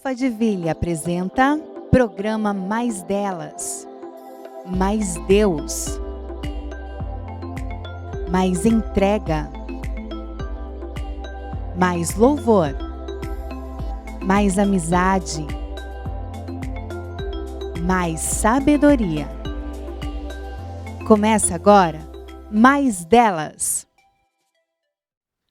Alphaville apresenta programa Mais Delas, Mais Deus, mais entrega, mais louvor, mais amizade, mais sabedoria. Começa agora Mais Delas.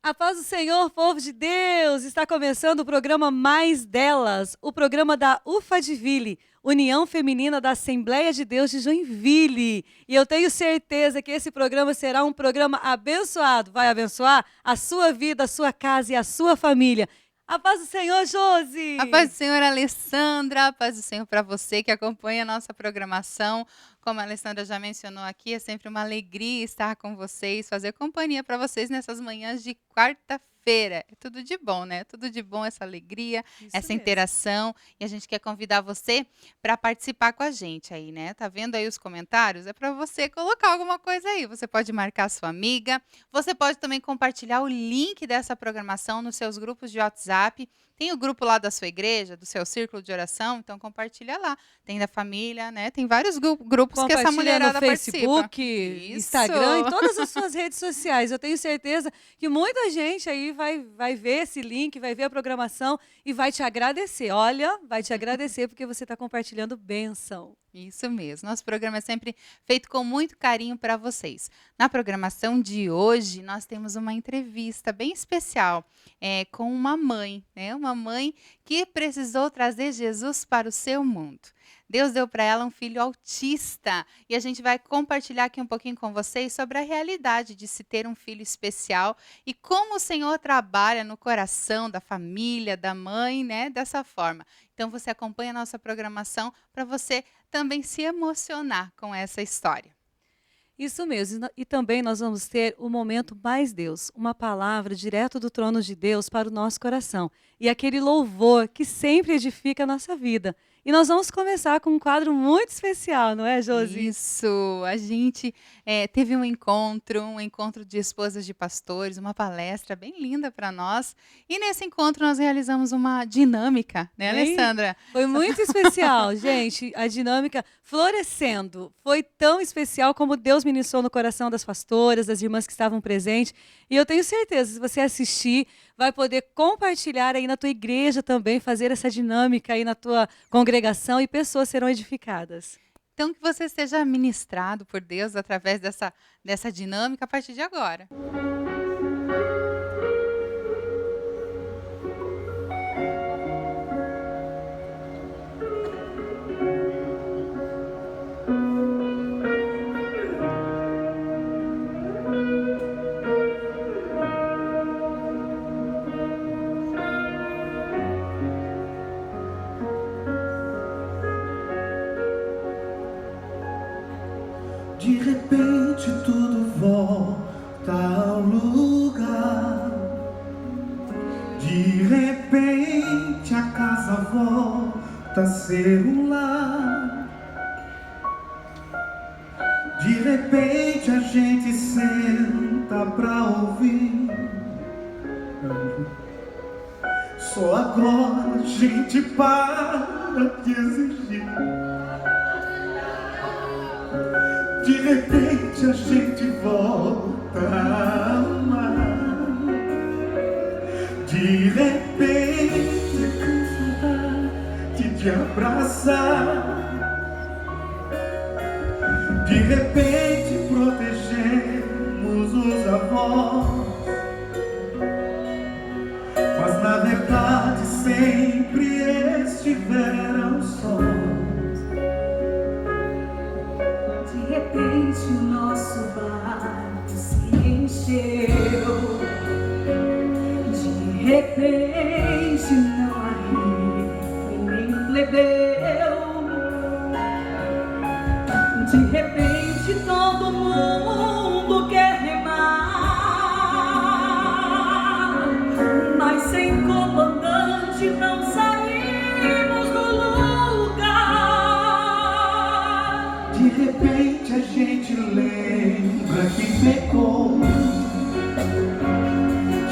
A paz do Senhor, povo de Deus! Está começando o programa Mais Delas, o programa da Alphaville, União Feminina da Assembleia de Deus de Joinville. E eu tenho certeza que esse programa será um programa abençoado. Vai abençoar a sua vida, a sua casa e a sua família. A paz do Senhor, Josi! A paz do Senhor, Alessandra. A paz do Senhor para você que acompanha a nossa programação. Como a Alessandra já mencionou aqui, é sempre uma alegria estar com vocês, fazer companhia para vocês nessas manhãs de quarta-feira. É tudo de bom, né? Tudo de bom, essa alegria, essa interação. E a gente quer convidar você para participar com a gente aí, né? Tá vendo aí os comentários? É para você colocar alguma coisa aí. Você pode marcar sua amiga. Você pode também compartilhar o link dessa programação nos seus grupos de WhatsApp. Tem o grupo lá da sua igreja, do seu círculo de oração, então compartilha lá. Tem da família, né? Tem vários grupos que essa mulherada no Facebook, participa. Instagram e todas as suas redes sociais. Eu tenho certeza que muita gente aí vai ver esse link, vai ver a programação e vai te agradecer. Olha, vai te agradecer porque você está compartilhando bênção. Isso mesmo. Nosso programa é sempre feito com muito carinho para vocês. Na programação de hoje, nós temos uma entrevista bem especial com uma mãe, né? Uma mãe que precisou trazer Jesus para o seu mundo. Deus deu para ela um filho autista e a gente vai compartilhar aqui um pouquinho com vocês sobre a realidade de se ter um filho especial e como o Senhor trabalha no coração da família, da mãe, né? Dessa forma. Então você acompanha a nossa programação para você também se emocionar com essa história. Isso mesmo. E também nós vamos ter o Momento Mais Deus, uma palavra direto do trono de Deus para o nosso coração. E aquele louvor que sempre edifica a nossa vida. E nós vamos começar com um quadro muito especial, não é, Josi? Isso, a gente teve um encontro de esposas de pastores, uma palestra bem linda para nós. E nesse encontro nós realizamos uma dinâmica, né, Alessandra? Foi muito especial, gente. A dinâmica florescendo. Foi tão especial como Deus ministrou no coração das pastoras, das irmãs que estavam presentes. E eu tenho certeza, se você assistir, vai poder compartilhar aí na tua igreja também, fazer essa dinâmica aí na tua congregação e pessoas serão edificadas. Então que você seja ministrado por Deus através dessa dinâmica a partir de agora. De repente tudo volta ao lugar. De repente a casa volta a ser um lar. De repente a gente senta pra ouvir. Só agora a gente para de exigir. De repente a gente volta a amar. De repente a saudade de abraçar. De repente protegemos os avós. Mas na verdade sempre estiveram sós. De repente o nosso barco se encheu. De repente não há rico e nem plebeu. De repente todo mundo quer remar, mas sem comandante não saímos do lugar. De repente a gente lembra que pecou.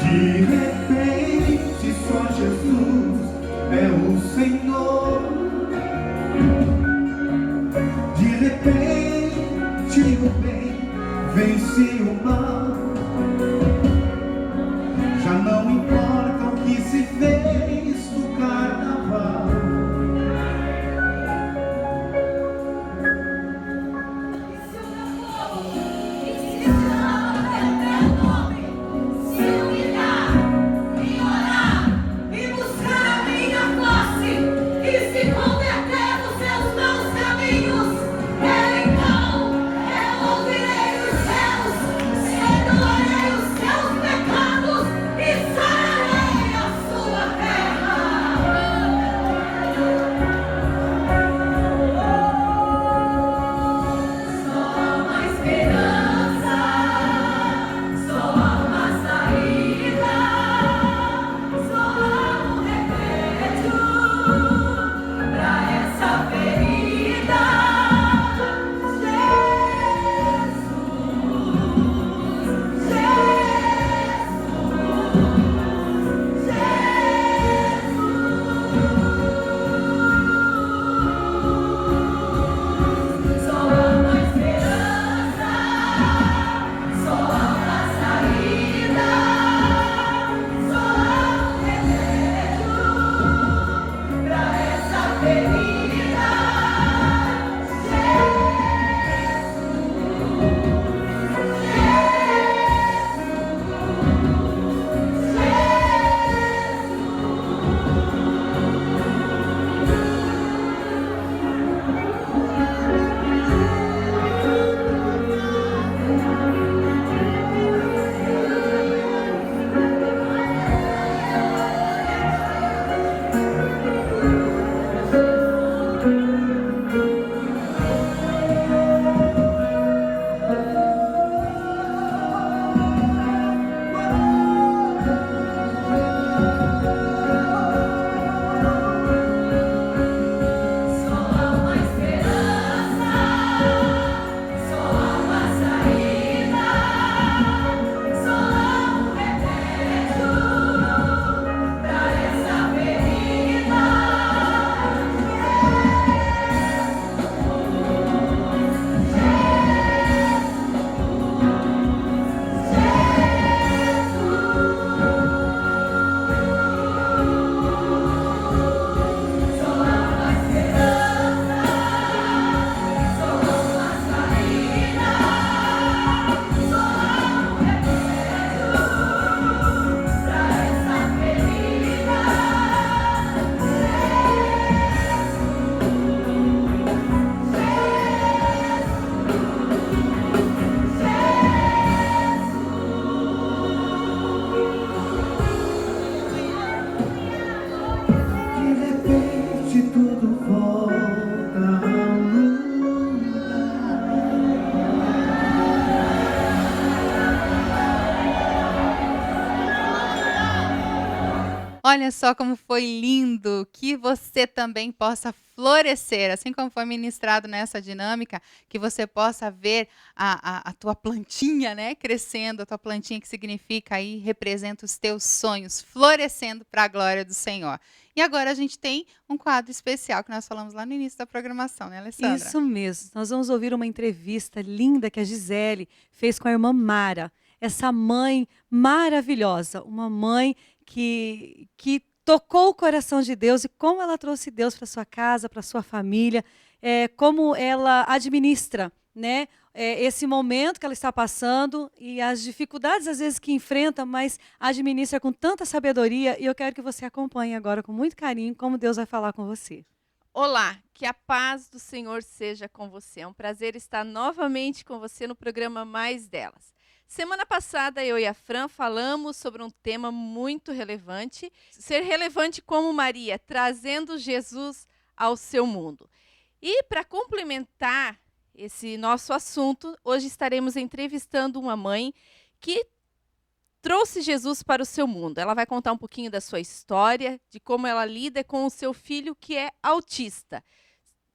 De repente só Jesus é o Senhor. Senti o bem, venci o mal. Já não importa o que se fez do carnaval. Olha só como foi lindo, que você também possa florescer, assim como foi ministrado nessa dinâmica, que você possa ver a tua plantinha, né, crescendo, a tua plantinha que significa aí, representa os teus sonhos, florescendo para a glória do Senhor. E agora a gente tem um quadro especial que nós falamos lá no início da programação, né, Alessandra? Isso mesmo. Nós vamos ouvir uma entrevista linda que a Gisele fez com a irmã Mara. Essa mãe maravilhosa, uma mãe que tocou o coração de Deus e como ela trouxe Deus para sua casa, para sua família, como ela administra, né, esse momento que ela está passando e as dificuldades às vezes que enfrenta, mas administra com tanta sabedoria. E eu quero que você acompanhe agora com muito carinho como Deus vai falar com você. Olá, que a paz do Senhor seja com você. É um prazer estar novamente com você no programa Mais Delas. Semana passada, eu e a Fran falamos sobre um tema muito relevante, ser relevante como Maria, trazendo Jesus ao seu mundo. E para complementar esse nosso assunto, hoje estaremos entrevistando uma mãe que trouxe Jesus para o seu mundo. Ela vai contar um pouquinho da sua história, de como ela lida com o seu filho que é autista.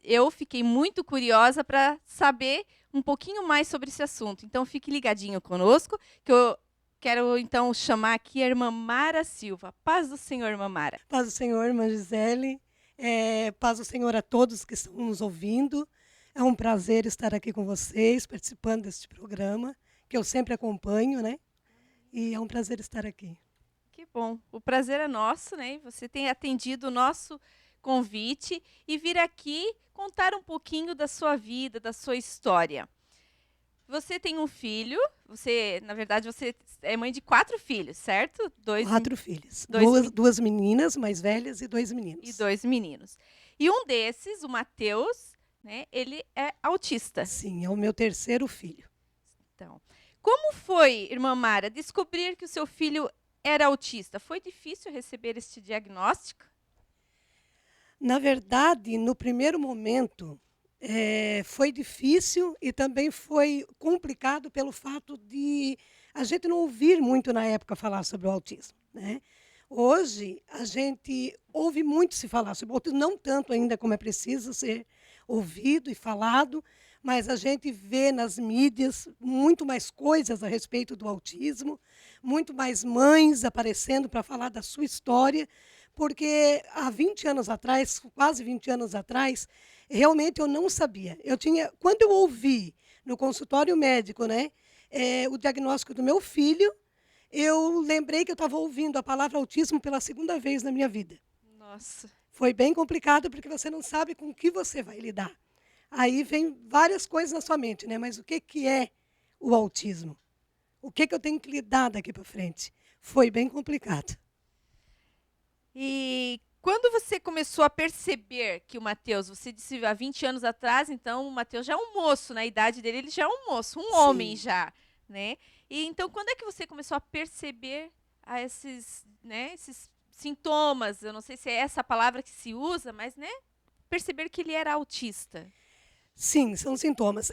Eu fiquei muito curiosa para saber um pouquinho mais sobre esse assunto. Então, fique ligadinho conosco, que eu quero, então, chamar aqui a irmã Mara Silva. Paz do Senhor, irmã Mara. Paz do Senhor, irmã Gisele. Paz do Senhor a todos que estão nos ouvindo. É um prazer estar aqui com vocês, participando deste programa, que eu sempre acompanho, né? E é um prazer estar aqui. Que bom. O prazer é nosso, né? Você tem atendido o nosso convite e vir aqui contar um pouquinho da sua vida, da sua história. Você tem um filho, na verdade, você é mãe de 4 filhos, certo? 4 filhos. dois- Duas meninas mais velhas e 2 meninos. E 2 meninos. E um desses, o Matheus, né, ele é autista. Sim, é o meu terceiro filho. Então, como foi, irmã Mara, descobrir que o seu filho era autista? Foi difícil receber este diagnóstico? Na verdade, no primeiro momento, foi difícil e também foi complicado pelo fato de a gente não ouvir muito na época falar sobre o autismo, né? Hoje, a gente ouve muito se falar sobre o autismo, não tanto ainda como é preciso ser ouvido e falado, mas a gente vê nas mídias muito mais coisas a respeito do autismo, muito mais mães aparecendo para falar da sua história, porque há 20 anos atrás, quase 20 anos atrás, realmente eu não sabia. Quando eu ouvi no consultório médico, né, o diagnóstico do meu filho, eu lembrei que eu estava ouvindo a palavra autismo pela segunda vez na minha vida. Nossa. Foi bem complicado porque você não sabe com o que você vai lidar. Aí vem várias coisas na sua mente, né? Mas o que é o autismo? O que eu tenho que lidar daqui para frente? Foi bem complicado. E quando você começou a perceber que o Matheus, você disse há 20 anos atrás, então o Matheus já é um moço, na idade dele ele já é um moço, um homem já, né? E então quando é que você começou a perceber esses sintomas? Eu não sei se é essa a palavra que se usa, mas, né? Perceber que ele era autista. Sim, são sintomas.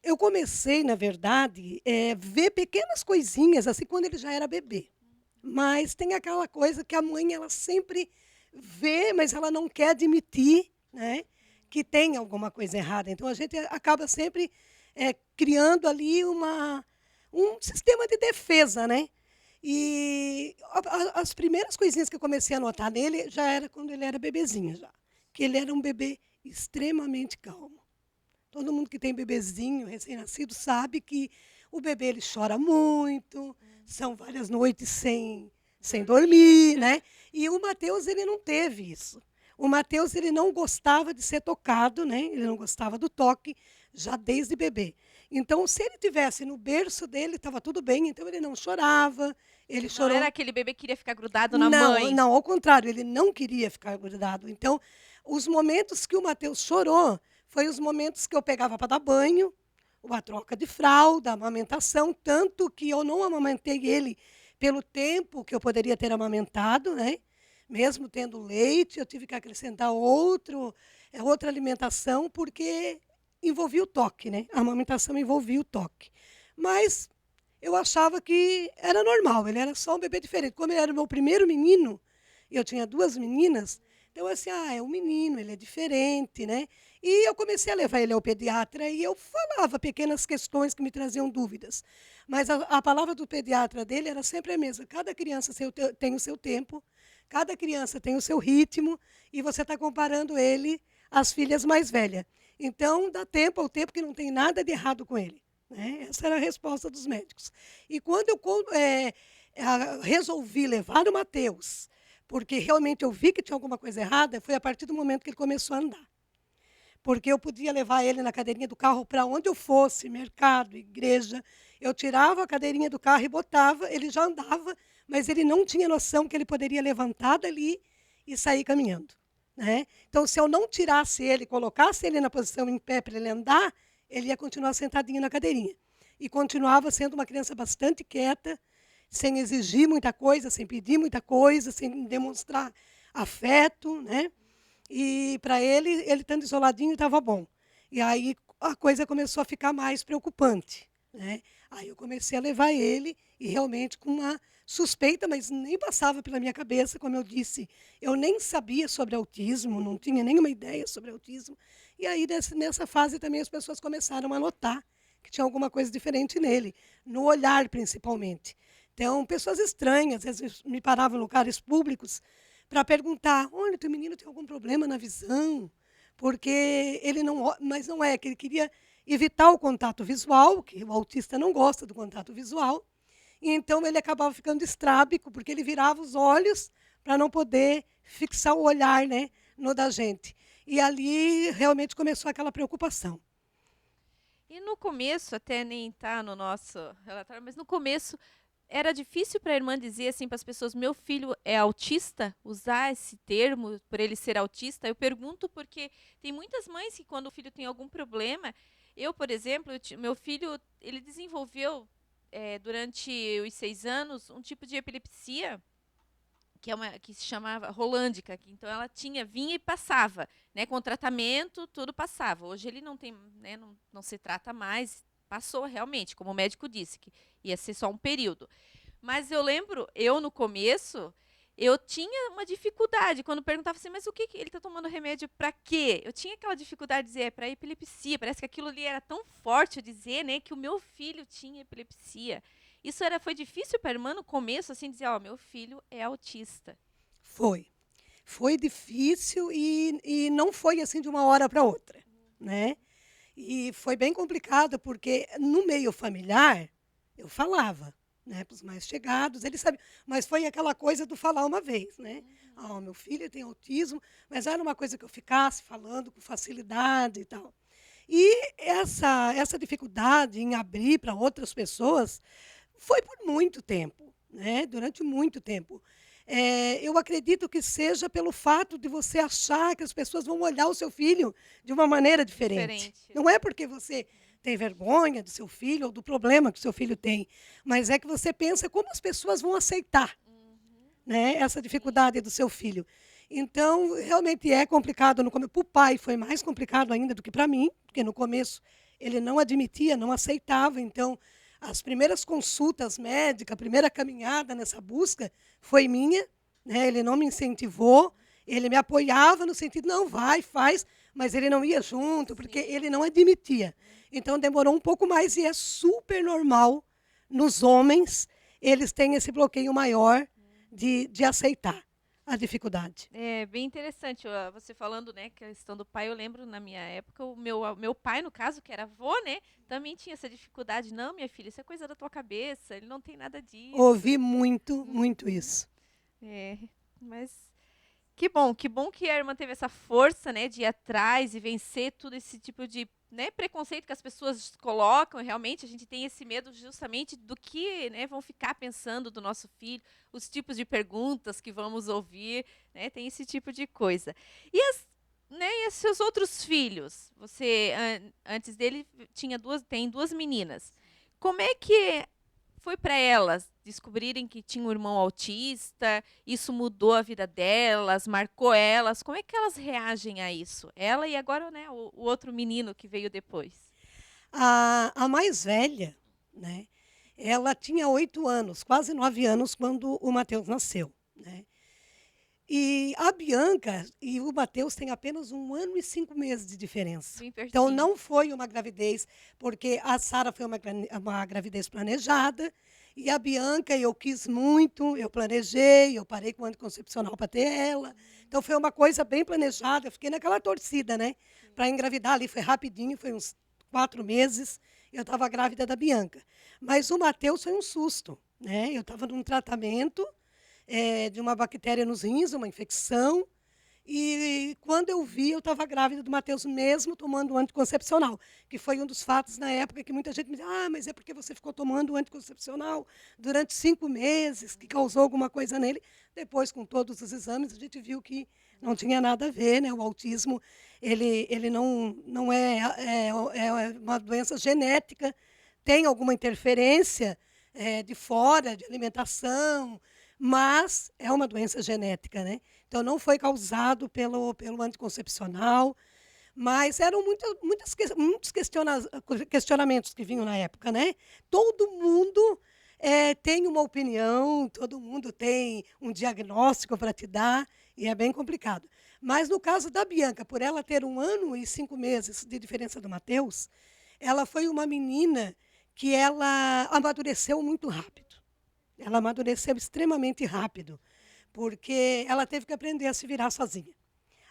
Eu comecei, na verdade, ver pequenas coisinhas, assim, quando ele já era bebê. Mas tem aquela coisa que a mãe ela sempre vê, mas ela não quer admitir, né, que tem alguma coisa errada. Então, a gente acaba sempre criando ali um sistema de defesa, né? E as primeiras coisinhas que eu comecei a notar nele já era quando ele era bebezinho, já. Que ele era um bebê extremamente calmo. Todo mundo que tem bebezinho recém-nascido sabe que o bebê ele chora muito, são várias noites sem dormir, né? E o Matheus ele não teve isso. O Matheus ele não gostava de ser tocado, né? Ele não gostava do toque já desde bebê. Então, se ele tivesse no berço dele, estava tudo bem. Então, ele não chorava. Ele chorou. Não era aquele bebê que queria ficar grudado na mãe? Não, ao contrário, ele não queria ficar grudado. Então, os momentos que o Matheus chorou foi os momentos que eu pegava para dar banho, uma troca de fralda, amamentação, tanto que eu não amamentei ele pelo tempo que eu poderia ter amamentado, né? Mesmo tendo leite, eu tive que acrescentar outra alimentação, porque envolvia o toque, né? A amamentação envolvia o toque. Mas eu achava que era normal, ele era só um bebê diferente. Como ele era o meu primeiro menino, e eu tinha 2 meninas, então assim, é um menino, ele é diferente, né? E eu comecei a levar ele ao pediatra e eu falava pequenas questões que me traziam dúvidas. Mas a palavra do pediatra dele era sempre a mesma. Cada criança tem o seu tempo, cada criança tem o seu ritmo, e você está comparando ele às filhas mais velhas. Então, dá tempo ao tempo que não tem nada de errado com ele, né? Essa era a resposta dos médicos. E quando eu resolvi levar o Matheus, porque realmente eu vi que tinha alguma coisa errada, foi a partir do momento que ele começou a andar. Porque eu podia levar ele na cadeirinha do carro para onde eu fosse, mercado, igreja. Eu tirava a cadeirinha do carro e botava, ele já andava, mas ele não tinha noção que ele poderia levantar dali e sair caminhando, né? Então, se eu não tirasse ele, colocasse ele na posição em pé para ele andar, ele ia continuar sentadinho na cadeirinha. E continuava sendo uma criança bastante quieta, sem exigir muita coisa, sem pedir muita coisa, sem demonstrar afeto, né? E para ele estando isoladinho, estava bom. E aí a coisa começou a ficar mais preocupante, né? Aí eu comecei a levar ele, e realmente com uma suspeita, mas nem passava pela minha cabeça, como eu disse. Eu nem sabia sobre autismo, não tinha nenhuma ideia sobre autismo. E aí, nessa fase também, as pessoas começaram a notar que tinha alguma coisa diferente nele, no olhar principalmente. Então, pessoas estranhas, às vezes me paravam em lugares públicos para perguntar: olha, teu menino tem algum problema na visão? porque ele não, mas não é que ele queria evitar o contato visual, que o autista não gosta do contato visual, e então ele acabava ficando estrábico, porque ele virava os olhos para não poder fixar o olhar, né, no da gente. E ali realmente começou aquela preocupação. E no começo, até nem está no nosso relatório, mas no começo era difícil para a irmã dizer assim para as pessoas: meu filho é autista? Usar esse termo por ele ser autista? Eu pergunto porque tem muitas mães que quando o filho tem algum problema, eu, por exemplo, meu filho, ele desenvolveu durante os 6 anos um tipo de epilepsia que se chamava rolândica, que então ela vinha e passava, né, com tratamento, tudo passava. Hoje ele não tem, né, não se trata mais, passou realmente, como o médico disse, que ia ser só um período. Mas eu lembro, no começo, eu tinha uma dificuldade, quando perguntava assim, mas o que ele está tomando remédio para quê? Eu tinha aquela dificuldade de dizer, é para epilepsia, parece que aquilo ali era tão forte eu dizer, né, que o meu filho tinha epilepsia. Isso foi difícil para a irmã no começo, assim, dizer, meu filho é autista. Foi. Foi difícil e não foi assim de uma hora para outra, né? E foi bem complicado, porque no meio familiar, eu falava, né, para os mais chegados, eles sabiam, mas foi aquela coisa do falar uma vez, né? Meu filho tem autismo, mas era uma coisa que eu ficasse falando com facilidade e tal. E essa dificuldade em abrir para outras pessoas foi por muito tempo, né? Durante muito tempo. Eu acredito que seja pelo fato de você achar que as pessoas vão olhar o seu filho de uma maneira diferente. Não é porque você tem vergonha do seu filho ou do problema que o seu filho tem, mas é que você pensa como as pessoas vão aceitar, né, essa dificuldade do seu filho. Então, realmente é complicado no começo. Para o pai foi mais complicado ainda do que para mim, porque no começo ele não admitia, não aceitava. Então, as primeiras consultas médicas, a primeira caminhada nessa busca foi minha, né? Ele não me incentivou, ele me apoiava no sentido, não, vai, faz, mas ele não ia junto, porque ele não admitia. Então, demorou um pouco mais e é super normal nos homens, eles têm esse bloqueio maior de aceitar a dificuldade. É bem interessante você falando, né, que a questão do pai. Eu lembro na minha época, o meu pai, no caso, que era avô, né, também tinha essa dificuldade. Não, minha filha, isso é coisa da tua cabeça, ele não tem nada disso. Ouvi muito, muito isso. Mas que bom que a irmã teve essa força, né, de ir atrás e vencer todo esse tipo de, né, preconceito que as pessoas colocam. Realmente a gente tem esse medo justamente do que, né, vão ficar pensando do nosso filho, os tipos de perguntas que vamos ouvir, né, tem esse tipo de coisa. E os seus outros filhos? Você antes dele tem duas meninas. Como é que foi para elas descobrirem que tinha um irmão autista? Isso mudou a vida delas, marcou elas? Como é que elas reagem a isso? Ela e agora, né, o outro menino que veio depois. A mais velha, né, ela tinha 8 anos, quase 9 anos, quando o Mateus nasceu, né? E a Bianca e o Mateus têm apenas 1 ano e 5 meses de diferença. Bem pertinho. Então, não foi uma gravidez, porque a Sara foi uma gravidez planejada, e a Bianca eu quis muito, eu planejei, eu parei com o anticoncepcional para ter ela. Então, foi uma coisa bem planejada, eu fiquei naquela torcida, né, para engravidar ali, foi rapidinho, foi uns 4 meses, eu estava grávida da Bianca. Mas o Mateus foi um susto, né? Eu estava num tratamento de uma bactéria nos rins, uma infecção, e quando eu vi, eu estava grávida do Mateus mesmo tomando anticoncepcional, que foi um dos fatos na época que muita gente me dizia, mas é porque você ficou tomando anticoncepcional durante 5 meses, que causou alguma coisa nele. Depois, com todos os exames, a gente viu que não tinha nada a ver, né? O autismo, ele não é uma doença genética, tem alguma interferência de fora, de alimentação, mas é uma doença genética, né? Então, não foi causado pelo anticoncepcional, mas eram muitos questionamentos que vinham na época, né? Todo mundo tem uma opinião, todo mundo tem um diagnóstico para te dar, e é bem complicado. Mas, no caso da Bianca, por ela ter 1 ano e 5 meses de diferença do Mateus, ela foi uma menina que ela amadureceu muito rápido. Ela amadureceu extremamente rápido, porque ela teve que aprender a se virar sozinha.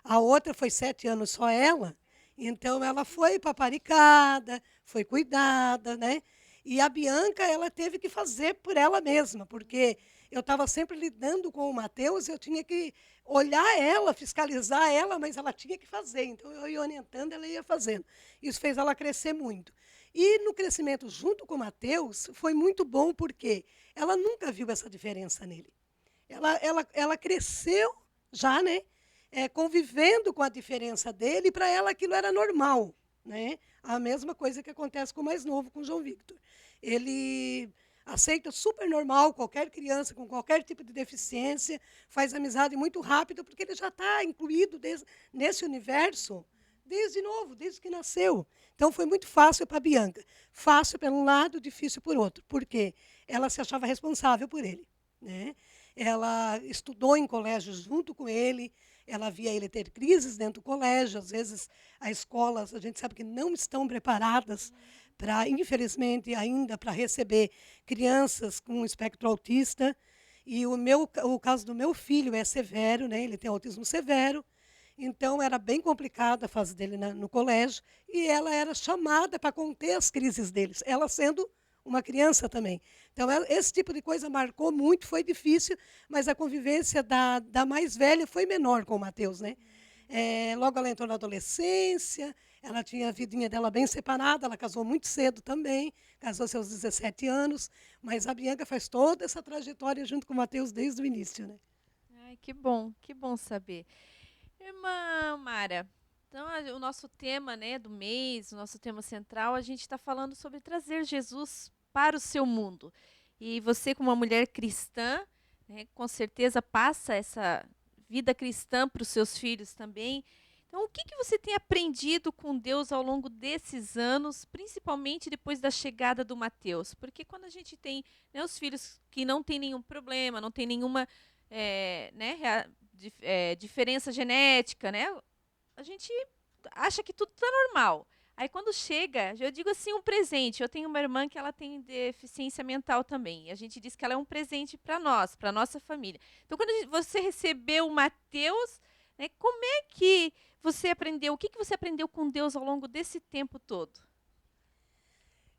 A outra foi 7 anos só ela, então ela foi paparicada, foi cuidada, né? E a Bianca, ela teve que fazer por ela mesma, porque eu estava sempre lidando com o Mateus, eu tinha que olhar ela, fiscalizar ela, mas ela tinha que fazer. Então, eu ia orientando, ela ia fazendo. Isso fez ela crescer muito. E no crescimento junto com o Mateus, foi muito bom, porque ela nunca viu essa diferença nele. Ela cresceu já, né? Convivendo com a diferença dele, e para ela aquilo era normal, né? A mesma coisa que acontece com o mais novo, com o João Victor. Ele aceita super normal qualquer criança com qualquer tipo de deficiência, faz amizade muito rápido, porque ele já está incluído nesse universo desde novo, desde que nasceu. Então, foi muito fácil para a Bianca. Fácil por um lado, difícil por outro, porque ela se achava responsável por ele, né? Ela estudou em colégio junto com ele, ela via ele ter crises dentro do colégio, às vezes as escolas, a gente sabe que não estão preparadas para, infelizmente, ainda para receber crianças com espectro autista. E o caso do meu filho é severo, né? Ele tem autismo severo, então era bem complicada a fase dele no colégio, e ela era chamada para conter as crises deles, ela sendo uma criança também. Então, esse tipo de coisa marcou muito, foi difícil, mas a convivência da mais velha foi menor com o Mateus, né? Logo ela entrou na adolescência, ela tinha a vidinha dela bem separada, ela casou muito cedo também, casou-se aos 17 anos, mas a Bianca faz toda essa trajetória junto com o Mateus desde o início, né? Ai, que bom saber. Irmã Mara, então o nosso tema, né, do mês, o nosso tema central, a gente está falando sobre trazer Jesus para o seu mundo. E você, como uma mulher cristã, né, com certeza passa essa vida cristã para os seus filhos também. Então, o que você tem aprendido com Deus ao longo desses anos, principalmente depois da chegada do Mateus? Porque quando a gente tem, né, os filhos que não têm nenhum problema, não tem nenhuma diferença genética, né? A gente acha que tudo está normal. Aí quando chega, eu digo assim, um presente. Eu tenho uma irmã que ela tem deficiência mental também. E a gente diz que ela é um presente para nós, para nossa família. Então, quando você recebeu o Mateus, né, como é que você aprendeu? O que você aprendeu com Deus ao longo desse tempo todo?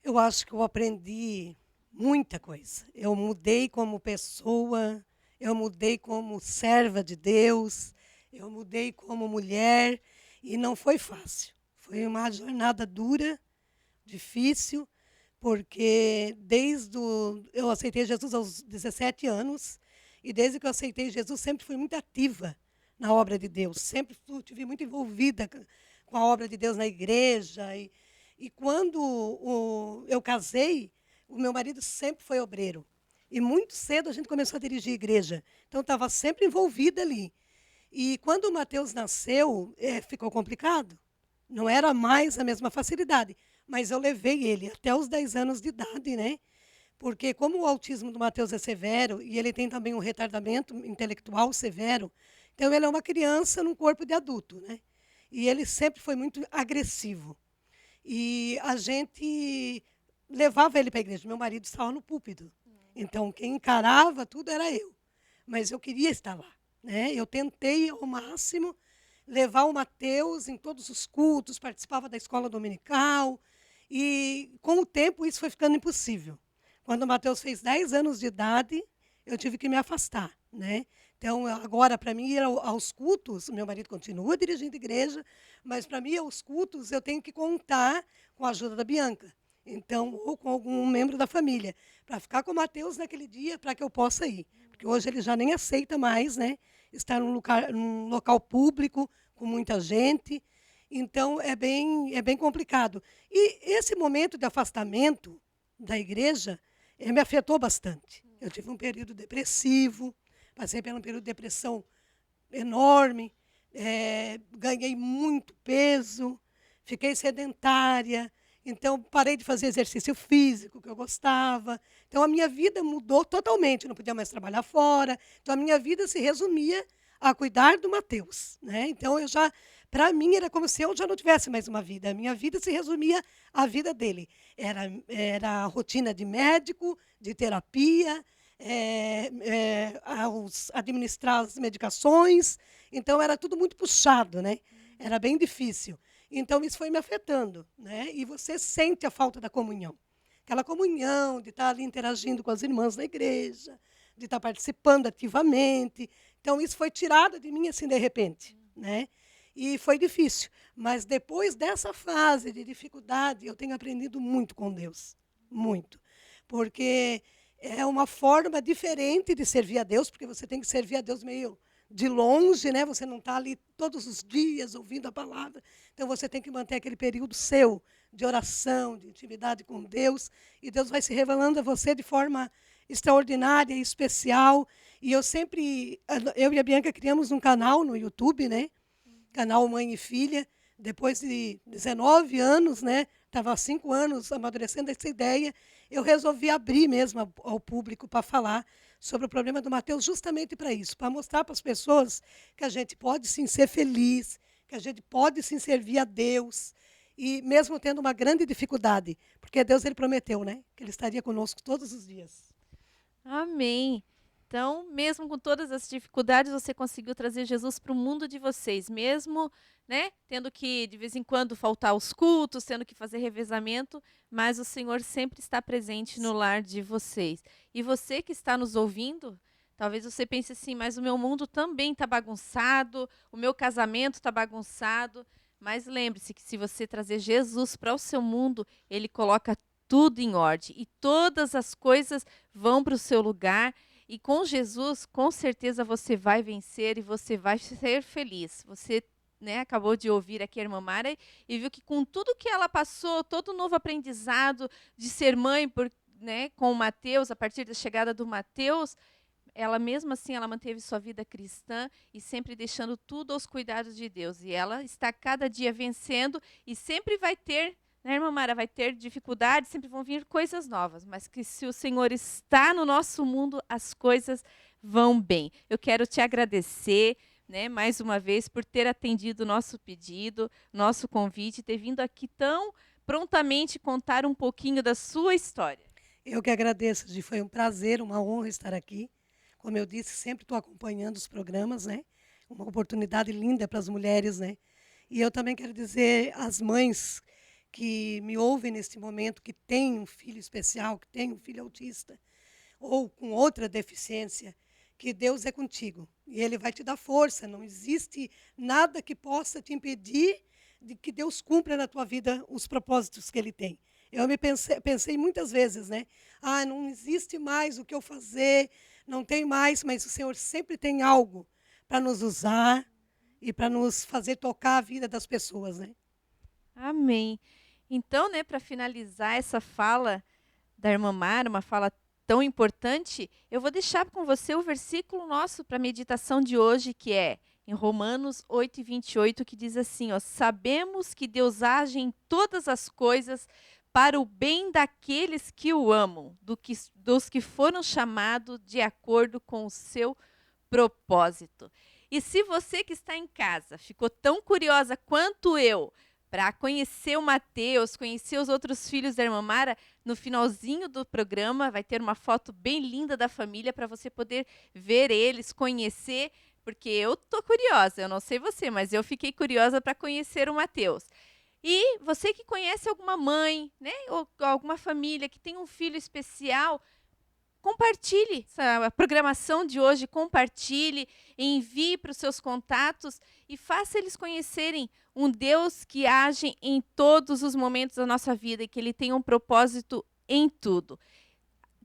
Eu acho que eu aprendi muita coisa. Eu mudei como pessoa, eu mudei como serva de Deus, eu mudei como mulher, e não foi fácil. Foi uma jornada dura, difícil, porque eu aceitei Jesus aos 17 anos, e desde que eu aceitei Jesus, sempre fui muito ativa na obra de Deus. Sempre estive muito envolvida com a obra de Deus na igreja. E quando eu casei, o meu marido sempre foi obreiro. E muito cedo a gente começou a dirigir a igreja. Então, estava sempre envolvida ali. E quando o Mateus nasceu, ficou complicado. Não era mais a mesma facilidade. Mas eu levei ele até os 10 anos de idade, né? Porque como o autismo do Mateus é severo, e ele tem também um retardamento intelectual severo, então ele é uma criança num corpo de adulto, né? E ele sempre foi muito agressivo. E a gente levava ele para a igreja. Meu marido estava no púlpito. Então, quem encarava tudo era eu. Mas eu queria estar lá, né? Eu tentei ao máximo levar o Mateus em todos os cultos, participava da escola dominical, e com o tempo isso foi ficando impossível. Quando o Mateus fez 10 anos de idade, eu tive que me afastar, né? Então, agora, para mim, ir aos cultos, meu marido continua dirigindo a igreja, mas para mim, aos cultos, eu tenho que contar com a ajuda da Bianca. Então, ou com algum membro da família, para ficar com o Mateus naquele dia, para que eu possa ir. Porque hoje ele já nem aceita mais, né, estar num local público, com muita gente. Então, é bem complicado. E esse momento de afastamento da igreja me afetou bastante. Eu tive um período depressivo, passei por um período de depressão enorme, ganhei muito peso, fiquei sedentária. Então, parei de fazer exercício físico, que eu gostava. Então, a minha vida mudou totalmente. Não podia mais trabalhar fora. Então, a minha vida se resumia a cuidar do Mateus, né? Então, para mim, era como se eu já não tivesse mais uma vida. A minha vida se resumia à vida dele. Era a rotina de médico, de terapia, administrar as medicações. Então era tudo muito puxado, né? Era bem difícil. Então isso foi me afetando, né? E você sente a falta da comunhão. Aquela comunhão de estar ali interagindo com as irmãs da igreja, de estar participando ativamente. Então isso foi tirado de mim assim de repente, né? E foi difícil. Mas depois dessa fase de dificuldade, eu tenho aprendido muito com Deus. Muito. Porque é uma forma diferente de servir a Deus, porque você tem que servir a Deus meio de longe, né? Você não está ali todos os dias ouvindo a palavra. Então você tem que manter aquele período seu de oração, de intimidade com Deus. E Deus vai se revelando a você de forma extraordinária e especial. E eu e a Bianca criamos um canal no YouTube, né? Canal Mãe e Filha. Depois de 19 anos, né? Estava há 5 anos amadurecendo essa ideia. Eu resolvi abrir mesmo ao público para falar sobre o problema do Mateus, justamente para isso, para mostrar para as pessoas que a gente pode sim ser feliz, que a gente pode sim servir a Deus, e mesmo tendo uma grande dificuldade, porque Deus ele prometeu, né, que ele estaria conosco todos os dias. Amém. Então, mesmo com todas as dificuldades, você conseguiu trazer Jesus para o mundo de vocês, mesmo, né, tendo que, de vez em quando, faltar aos cultos, tendo que fazer revezamento, mas o Senhor sempre está presente no lar de vocês. E você que está nos ouvindo, talvez você pense assim, mas o meu mundo também está bagunçado, o meu casamento está bagunçado, mas lembre-se que se você trazer Jesus para o seu mundo, ele coloca tudo em ordem e todas as coisas vão para o seu lugar. E com Jesus, com certeza você vai vencer e você vai ser feliz. Você, né, acabou de ouvir aqui a irmã Mara e viu que com tudo que ela passou, todo o novo aprendizado de ser mãe né, com o Mateus, a partir da chegada do Mateus, ela mesmo assim ela manteve sua vida cristã e sempre deixando tudo aos cuidados de Deus. E ela está cada dia vencendo e sempre vai ter, né, irmã Mara, vai ter dificuldades, sempre vão vir coisas novas, mas que se o Senhor está no nosso mundo, as coisas vão bem. Eu quero te agradecer, né, mais uma vez, por ter atendido o nosso pedido, nosso convite, ter vindo aqui tão prontamente contar um pouquinho da sua história. Eu que agradeço, Gi, foi um prazer, uma honra estar aqui. Como eu disse, sempre estou acompanhando os programas, né? Uma oportunidade linda para as mulheres, né? E eu também quero dizer às mães que me ouvem neste momento, que têm um filho especial, que têm um filho autista, ou com outra deficiência, que Deus é contigo. E Ele vai te dar força. Não existe nada que possa te impedir de que Deus cumpra na tua vida os propósitos que Ele tem. Eu pensei muitas vezes, né? Ah, não existe mais o que eu fazer, não tem mais, mas o Senhor sempre tem algo para nos usar e para nos fazer tocar a vida das pessoas, né? Amém. Então, né, para finalizar essa fala da irmã Mara, uma fala tão importante, eu vou deixar com você o versículo nosso para a meditação de hoje, que é em Romanos 8:28, que diz assim, ó, sabemos que Deus age em todas as coisas para o bem daqueles que o amam, dos que foram chamados de acordo com o seu propósito. E se você que está em casa ficou tão curiosa quanto eu para conhecer o Mateus, conhecer os outros filhos da irmã Mara, no finalzinho do programa vai ter uma foto bem linda da família para você poder ver eles, conhecer, porque eu tô curiosa, eu não sei você, mas eu fiquei curiosa para conhecer o Mateus. E você que conhece alguma mãe, né, ou alguma família que tem um filho especial, compartilhe essa programação de hoje, compartilhe, envie para os seus contatos e faça eles conhecerem um Deus que age em todos os momentos da nossa vida e que Ele tem um propósito em tudo.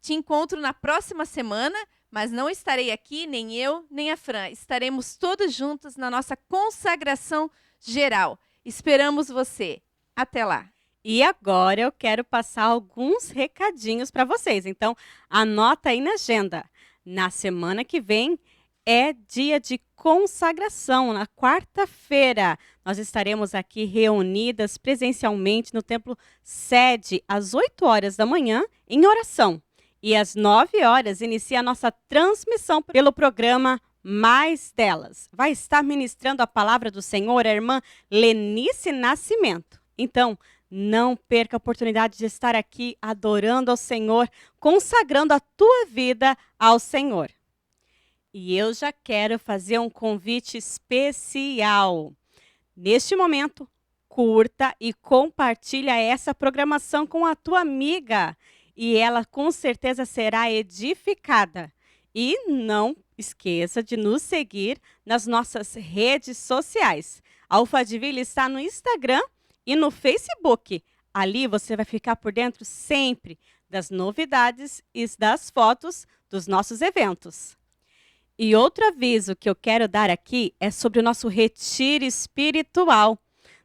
Te encontro na próxima semana, mas não estarei aqui, nem eu, nem a Fran. Estaremos todos juntos na nossa consagração geral. Esperamos você. Até lá. E agora eu quero passar alguns recadinhos para vocês. Então, anota aí na agenda. Na semana que vem é dia de consagração, na quarta-feira. Nós estaremos aqui reunidas presencialmente no Templo Sede, às 8 horas da manhã, em oração. E às 9 horas inicia a nossa transmissão pelo programa Mais Delas. Vai estar ministrando a palavra do Senhor a irmã Lenice Nascimento. Então, não perca a oportunidade de estar aqui adorando ao Senhor, consagrando a tua vida ao Senhor. E eu já quero fazer um convite especial. Neste momento, curta e compartilha essa programação com a tua amiga. E ela com certeza será edificada. E não esqueça de nos seguir nas nossas redes sociais. A Alphaville está no Instagram e no Facebook. Ali você vai ficar por dentro sempre das novidades e das fotos dos nossos eventos. E outro aviso que eu quero dar aqui é sobre o nosso retiro espiritual.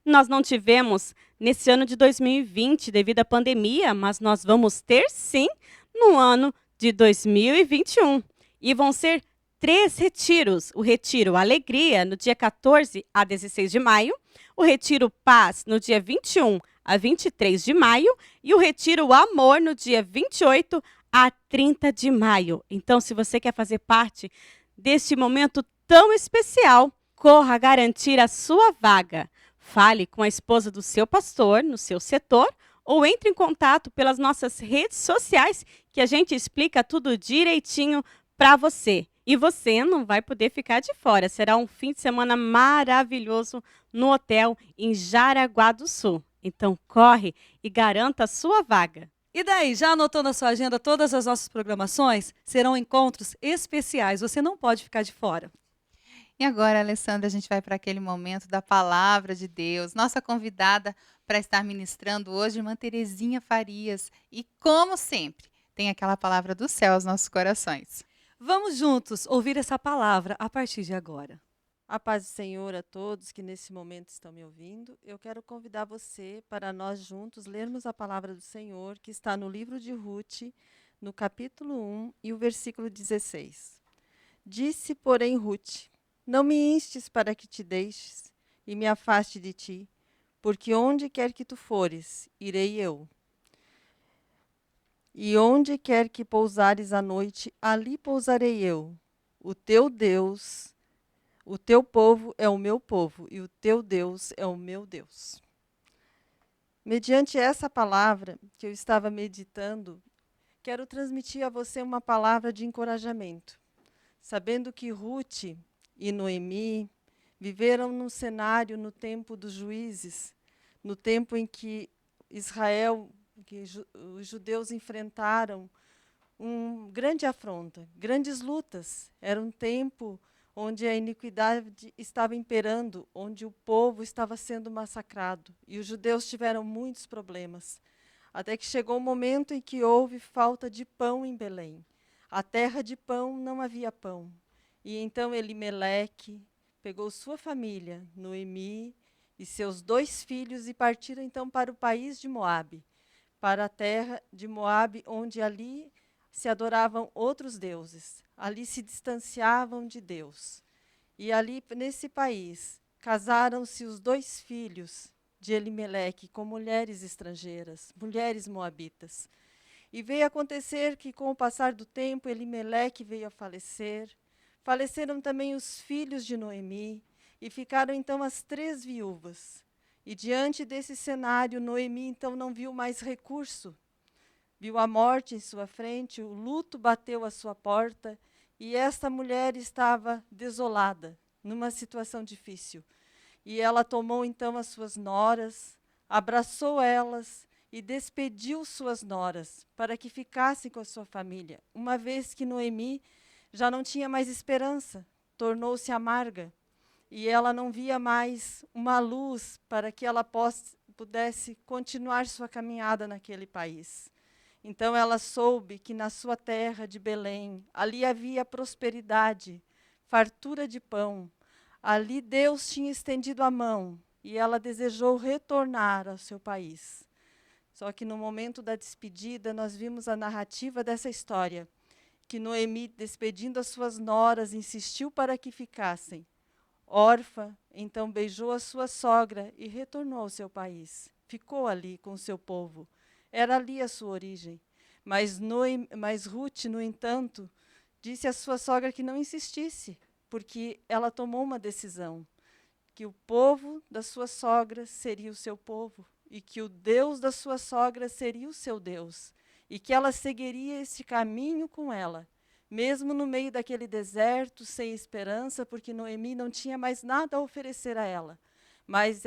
Nós não tivemos nesse ano de 2020 devido à pandemia, mas nós vamos ter sim no ano de 2021. E vão ser 3 retiros. O Retiro Alegria, no dia 14 a 16 de maio. O Retiro Paz, no dia 21 a 23 de maio. E o Retiro Amor, no dia 28 a 30 de maio. Então, se você quer fazer parte deste momento tão especial, corra garantir a sua vaga. Fale com a esposa do seu pastor no seu setor ou entre em contato pelas nossas redes sociais que a gente explica tudo direitinho para você. E você não vai poder ficar de fora. Será um fim de semana maravilhoso no hotel em Jaraguá do Sul. Então corre e garanta a sua vaga. E daí, já anotou na sua agenda todas as nossas programações? Serão encontros especiais, você não pode ficar de fora. E agora, Alessandra, a gente vai para aquele momento da palavra de Deus. Nossa convidada para estar ministrando hoje, irmã Terezinha Farias. E como sempre, tem aquela palavra do céu aos nossos corações. Vamos juntos ouvir essa palavra a partir de agora. A paz do Senhor a todos que nesse momento estão me ouvindo. Eu quero convidar você para nós juntos lermos a palavra do Senhor, que está no livro de Ruth, no capítulo 1 e o versículo 16. Disse, porém, Ruth: não me instes para que te deixes e me afaste de ti, porque onde quer que tu fores, irei eu. E onde quer que pousares à noite, ali pousarei eu. O teu Deus, o teu povo é o meu povo, e o teu Deus é o meu Deus. Mediante essa palavra que eu estava meditando, quero transmitir a você uma palavra de encorajamento, sabendo que Ruth e Noemi viveram num cenário no tempo dos juízes, no tempo em que Israel, os judeus enfrentaram grande afronta, grandes lutas. Era um tempo onde a iniquidade estava imperando, onde o povo estava sendo massacrado. E os judeus tiveram muitos problemas, até que chegou o momento em que houve falta de pão em Belém. A terra de pão não havia pão. E então Elimeleque pegou sua família, Noemi e seus 2 filhos, e partiram então para o país de Moabe, para a terra de Moabe, onde ali se adoravam outros deuses, ali se distanciavam de Deus. E ali, nesse país, casaram-se os 2 filhos de Elimeleque com mulheres estrangeiras, mulheres moabitas. E veio acontecer que, com o passar do tempo, Elimeleque veio a falecer. Faleceram também os filhos de Noemi, e ficaram então as 3 viúvas. E diante desse cenário, Noemi então não viu mais recurso. Viu a morte em sua frente, o luto bateu à sua porta, e esta mulher estava desolada, numa situação difícil. E ela tomou então as suas noras, abraçou elas e despediu suas noras para que ficassem com a sua família, uma vez que Noemi já não tinha mais esperança, tornou-se amarga, e ela não via mais uma luz para que ela pudesse continuar sua caminhada naquele país. Então ela soube que na sua terra de Belém, ali havia prosperidade, fartura de pão. Ali Deus tinha estendido a mão e ela desejou retornar ao seu país. Só que no momento da despedida, nós vimos a narrativa dessa história, que Noemi, despedindo as suas noras, insistiu para que ficassem. Órfã, então beijou a sua sogra e retornou ao seu país. Ficou ali com o seu povo. Era ali a sua origem. Mas Ruth, no entanto, disse à sua sogra que não insistisse, porque ela tomou uma decisão, que o povo da sua sogra seria o seu povo, e que o Deus da sua sogra seria o seu Deus, e que ela seguiria esse caminho com ela, mesmo no meio daquele deserto, sem esperança, porque Noemi não tinha mais nada a oferecer a ela. Mas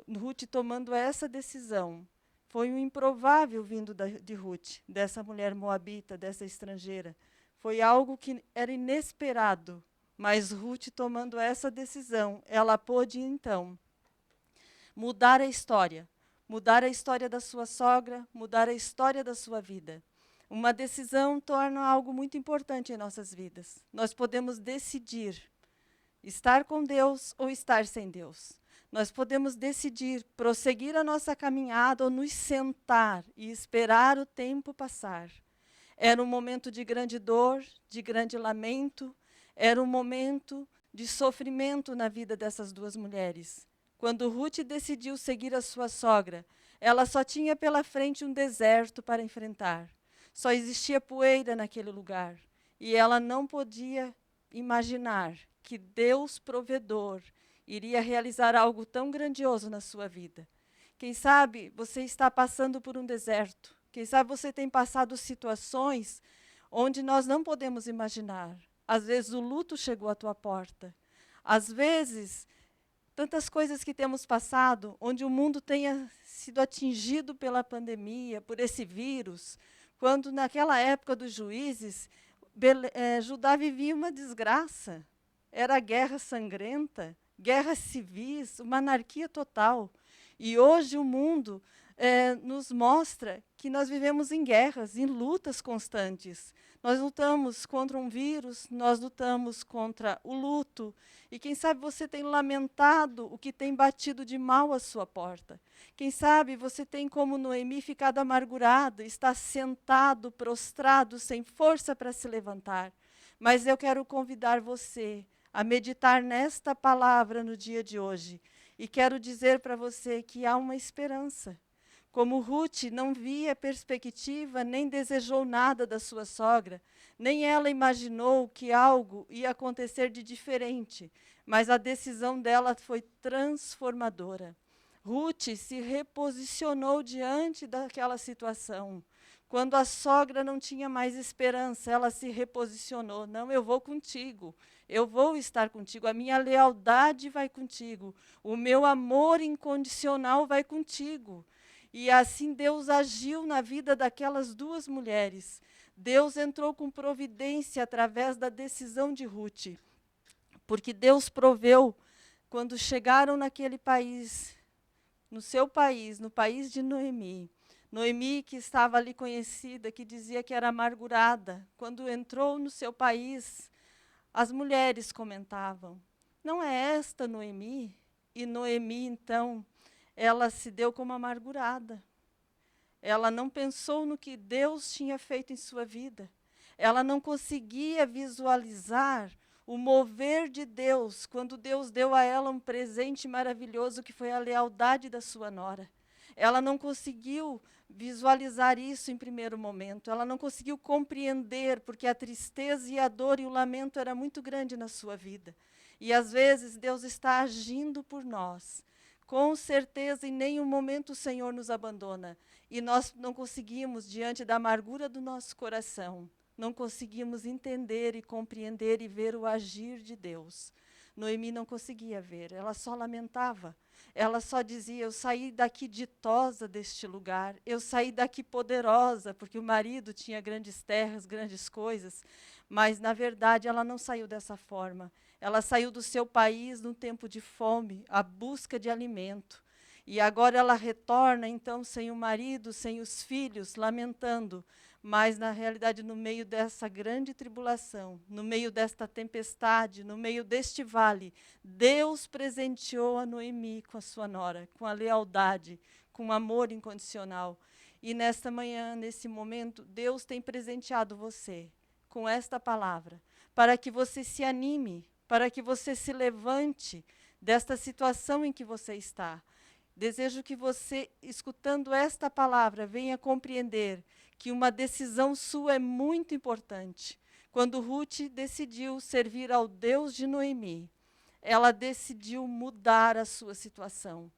Ruth tomando essa decisão, foi um improvável vindo de Ruth, dessa mulher moabita, dessa estrangeira. Foi algo que era inesperado, mas Ruth tomando essa decisão, ela pôde então mudar a história da sua sogra, mudar a história da sua vida. Uma decisão torna algo muito importante em nossas vidas. Nós podemos decidir estar com Deus ou estar sem Deus. Nós podemos decidir prosseguir a nossa caminhada ou nos sentar e esperar o tempo passar. Era um momento de grande dor, de grande lamento, era um momento de sofrimento na vida dessas duas mulheres. Quando Ruth decidiu seguir a sua sogra, ela só tinha pela frente um deserto para enfrentar. Só existia poeira naquele lugar. E ela não podia imaginar que Deus provedor iria realizar algo tão grandioso na sua vida. Quem sabe você está passando por um deserto. Quem sabe você tem passado situações onde nós não podemos imaginar. Às vezes o luto chegou à tua porta. Às vezes, tantas coisas que temos passado, onde o mundo tenha sido atingido pela pandemia, por esse vírus, quando naquela época dos juízes, Judá vivia uma desgraça. Era guerra sangrenta, guerras civis, uma anarquia total. E hoje o mundo nos mostra que nós vivemos em guerras, em lutas constantes. Nós lutamos contra um vírus, nós lutamos contra o luto. E quem sabe você tem lamentado o que tem batido de mal à sua porta. Quem sabe você tem, como Noemi, ficado amargurado, está sentado, prostrado, sem força para se levantar. Mas eu quero convidar você a meditar nesta palavra no dia de hoje. E quero dizer para você que há uma esperança. Como Ruth não via perspectiva, nem desejou nada da sua sogra, nem ela imaginou que algo ia acontecer de diferente, mas a decisão dela foi transformadora. Ruth se reposicionou diante daquela situação. Quando a sogra não tinha mais esperança, ela se reposicionou. Não, eu vou contigo, eu vou estar contigo, a minha lealdade vai contigo, o meu amor incondicional vai contigo. E assim Deus agiu na vida daquelas duas mulheres. Deus entrou com providência através da decisão de Ruth. Porque Deus proveu, quando chegaram naquele país, no seu país, no país de Noemi. Noemi, que estava ali conhecida, que dizia que era amargurada. Quando entrou no seu país, as mulheres comentavam, não é esta Noemi? E Noemi, então, ela se deu como amargurada. Ela não pensou no que Deus tinha feito em sua vida. Ela não conseguia visualizar o mover de Deus, quando Deus deu a ela um presente maravilhoso, que foi a lealdade da sua nora. Ela não conseguiu visualizar isso em primeiro momento. Ela não conseguiu compreender, porque a tristeza e a dor e o lamento era muito grande na sua vida. E às vezes Deus está agindo por nós. Com certeza, em nenhum momento o Senhor nos abandona. E nós não conseguimos, diante da amargura do nosso coração, não conseguimos entender e compreender e ver o agir de Deus. Noemi não conseguia ver, ela só lamentava. Ela só dizia, eu saí daqui ditosa deste lugar, eu saí daqui poderosa, porque o marido tinha grandes terras, grandes coisas. Mas, na verdade, ela não saiu dessa forma. Ela saiu do seu país num tempo de fome, à busca de alimento. E agora ela retorna, então, sem o marido, sem os filhos, lamentando. Mas, na realidade, no meio dessa grande tribulação, no meio desta tempestade, no meio deste vale, Deus presenteou a Noemi com a sua nora, com a lealdade, com o amor incondicional. E nesta manhã, nesse momento, Deus tem presenteado você com esta palavra, para que você se anime, para que você se levante desta situação em que você está. Desejo que você, escutando esta palavra, venha compreender que uma decisão sua é muito importante. Quando Ruth decidiu servir ao Deus de Noemi, ela decidiu mudar a sua situação.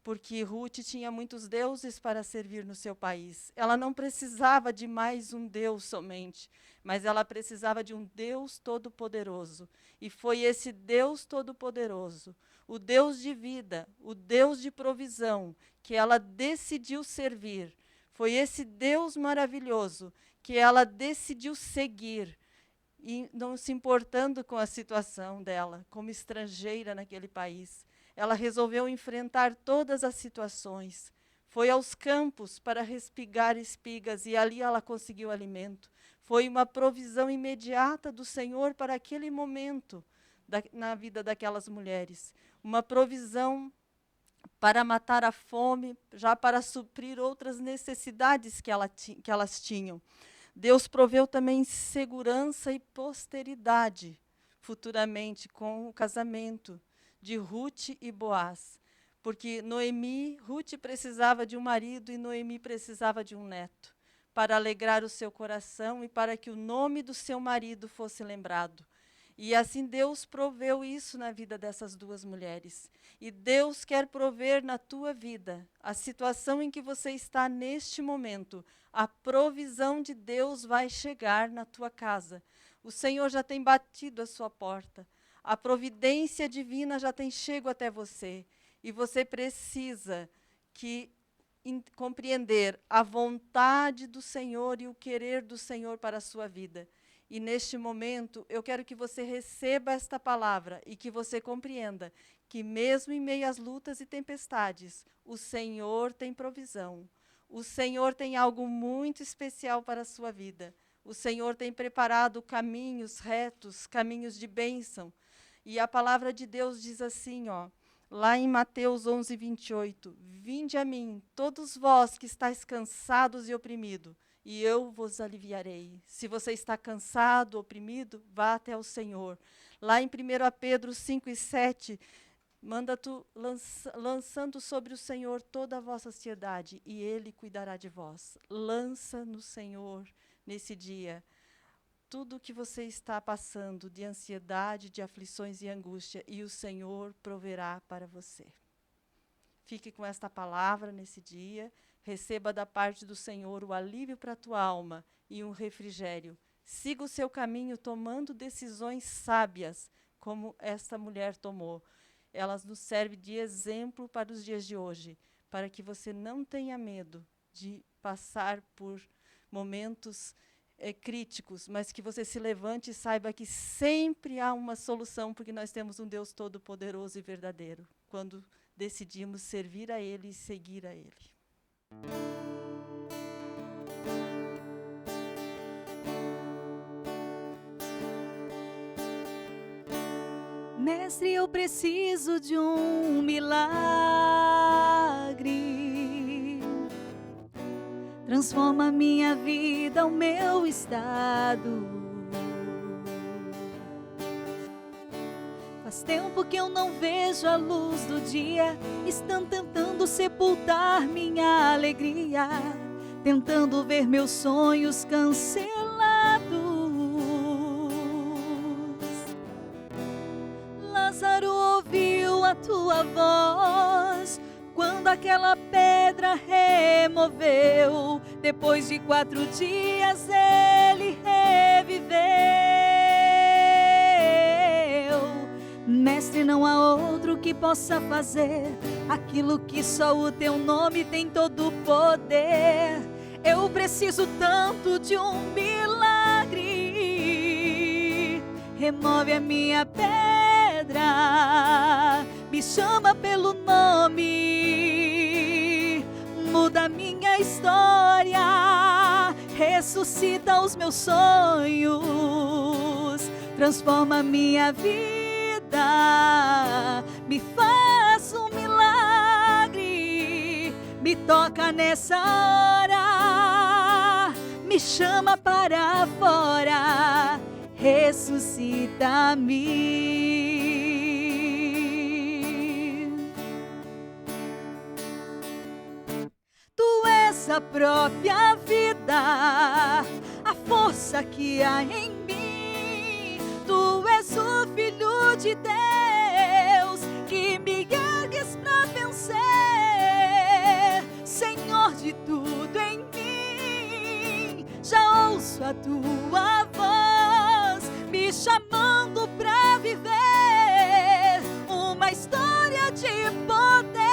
porque Ruth tinha muitos deuses para servir no seu país. Ela não precisava de mais um Deus somente, mas ela precisava de um Deus todo-poderoso. E foi esse Deus todo-poderoso, o Deus de vida, o Deus de provisão, que ela decidiu servir. Foi esse Deus maravilhoso que ela decidiu seguir, e não se importando com a situação dela, como estrangeira naquele país. Ela resolveu enfrentar todas as situações. Foi aos campos para respigar espigas e ali ela conseguiu alimento. Foi uma provisão imediata do Senhor para aquele momento na vida daquelas mulheres. Uma provisão para matar a fome, já para suprir outras necessidades que elas tinham. Deus proveu também segurança e posteridade futuramente com o casamento de Ruth e Boaz, porque Ruth precisava de um marido e Noemi precisava de um neto, para alegrar o seu coração e para que o nome do seu marido fosse lembrado. E assim Deus proveu isso na vida dessas duas mulheres. E Deus quer prover na tua vida, a situação em que você está neste momento, a provisão de Deus vai chegar na tua casa. O Senhor já tem batido a sua porta. A providência divina já tem chego até você. E você precisa compreender a vontade do Senhor e o querer do Senhor para a sua vida. E neste momento, eu quero que você receba esta palavra e que você compreenda que mesmo em meio às lutas e tempestades, o Senhor tem provisão. O Senhor tem algo muito especial para a sua vida. O Senhor tem preparado caminhos retos, caminhos de bênção. E a palavra de Deus diz assim, lá em Mateus 11:28, vinde a mim, todos vós que estáis cansados e oprimidos, e eu vos aliviarei. Se você está cansado, oprimido, vá até o Senhor. Lá em 1 Pedro 5:7, manda tu lançando sobre o Senhor toda a vossa ansiedade, e Ele cuidará de vós. Lança no Senhor nesse dia tudo o que você está passando de ansiedade, de aflições e angústia, e o Senhor proverá para você. Fique com esta palavra nesse dia. Receba da parte do Senhor o alívio para a tua alma e um refrigério. Siga o seu caminho tomando decisões sábias, como esta mulher tomou. Elas nos servem de exemplo para os dias de hoje, para que você não tenha medo de passar por momentos críticos, mas que você se levante e saiba que sempre há uma solução, porque nós temos um Deus todo-poderoso e verdadeiro, quando decidimos servir a Ele e seguir a Ele. Mestre, eu preciso de um milagre. Transforma minha vida, o meu estado. Faz tempo que eu não vejo a luz do dia. Estão tentando sepultar minha alegria, tentando ver meus sonhos cancelados. Lázaro ouviu a tua voz quando aquela pedra removeu. Depois de 4 dias ele reviveu. Mestre, não há outro que possa fazer aquilo que só o teu nome tem todo o poder. Eu preciso tanto de um milagre. Remove a minha pedra, me chama pelo nome, muda minha história, ressuscita os meus sonhos, transforma minha vida, me faz um milagre, me toca nessa hora, me chama para fora, ressuscita-me. Tu és a própria vida, a força que há em mim. Tu és o Filho de Deus que me ergues pra vencer. ouço a tua voz me chamando pra viver uma história de poder.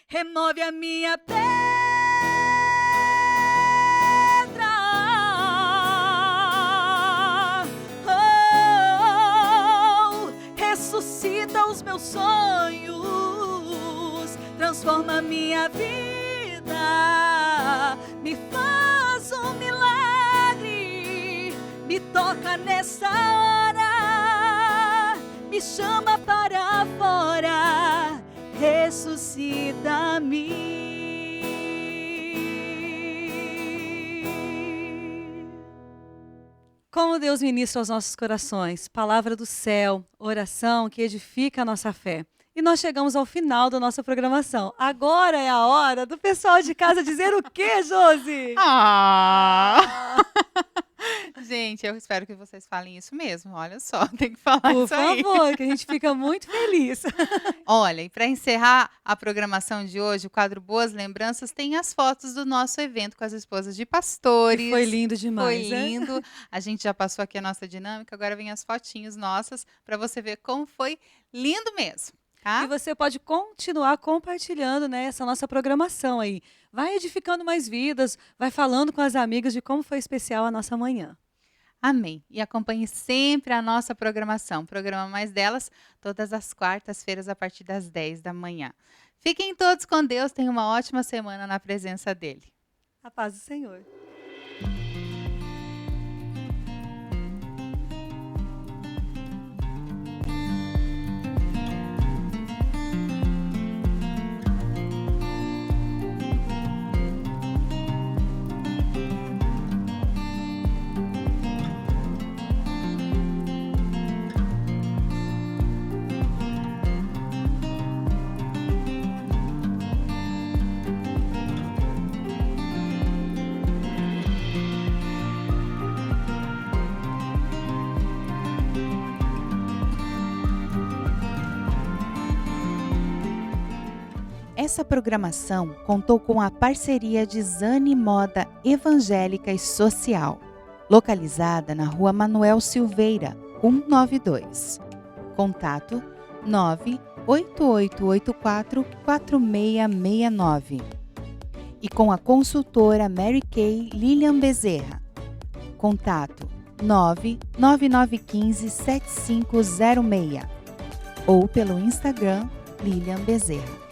Remove a minha pedra, ressuscita os meus sonhos, transforma minha vida, me faz um milagre, me toca nessa hora, me chama para fora, ressuscita-me. Como Deus ministra aos nossos corações, palavra do céu, oração que edifica a nossa fé. E nós chegamos ao final da nossa programação. Agora é a hora do pessoal de casa dizer o quê, Josi? Gente, eu espero que vocês falem isso mesmo. Olha só, tem que falar Por isso aí. favor, que a gente fica muito feliz. Olha, e para encerrar a programação de hoje, o quadro Boas Lembranças tem as fotos do nosso evento com as esposas de pastores. Foi lindo demais, Foi né? lindo. A gente já passou aqui a nossa dinâmica, agora vem as fotinhos nossas para você ver como foi lindo mesmo. Tá? E você pode continuar compartilhando, né, essa nossa programação aí. Vai edificando mais vidas, vai falando com as amigas de como foi especial a nossa manhã. Amém. E acompanhe sempre a nossa programação. Programa Mais Delas, todas as quartas-feiras, a partir das 10 da manhã. Fiquem todos com Deus, tenham uma ótima semana na presença dEle. A paz do Senhor. Essa programação contou com a parceria de Zane Moda Evangélica e Social, localizada na Rua Manuel Silveira, 192. Contato 988844669. E com a consultora Mary Kay Lilian Bezerra. Contato 999157506 ou pelo Instagram Lilian Bezerra.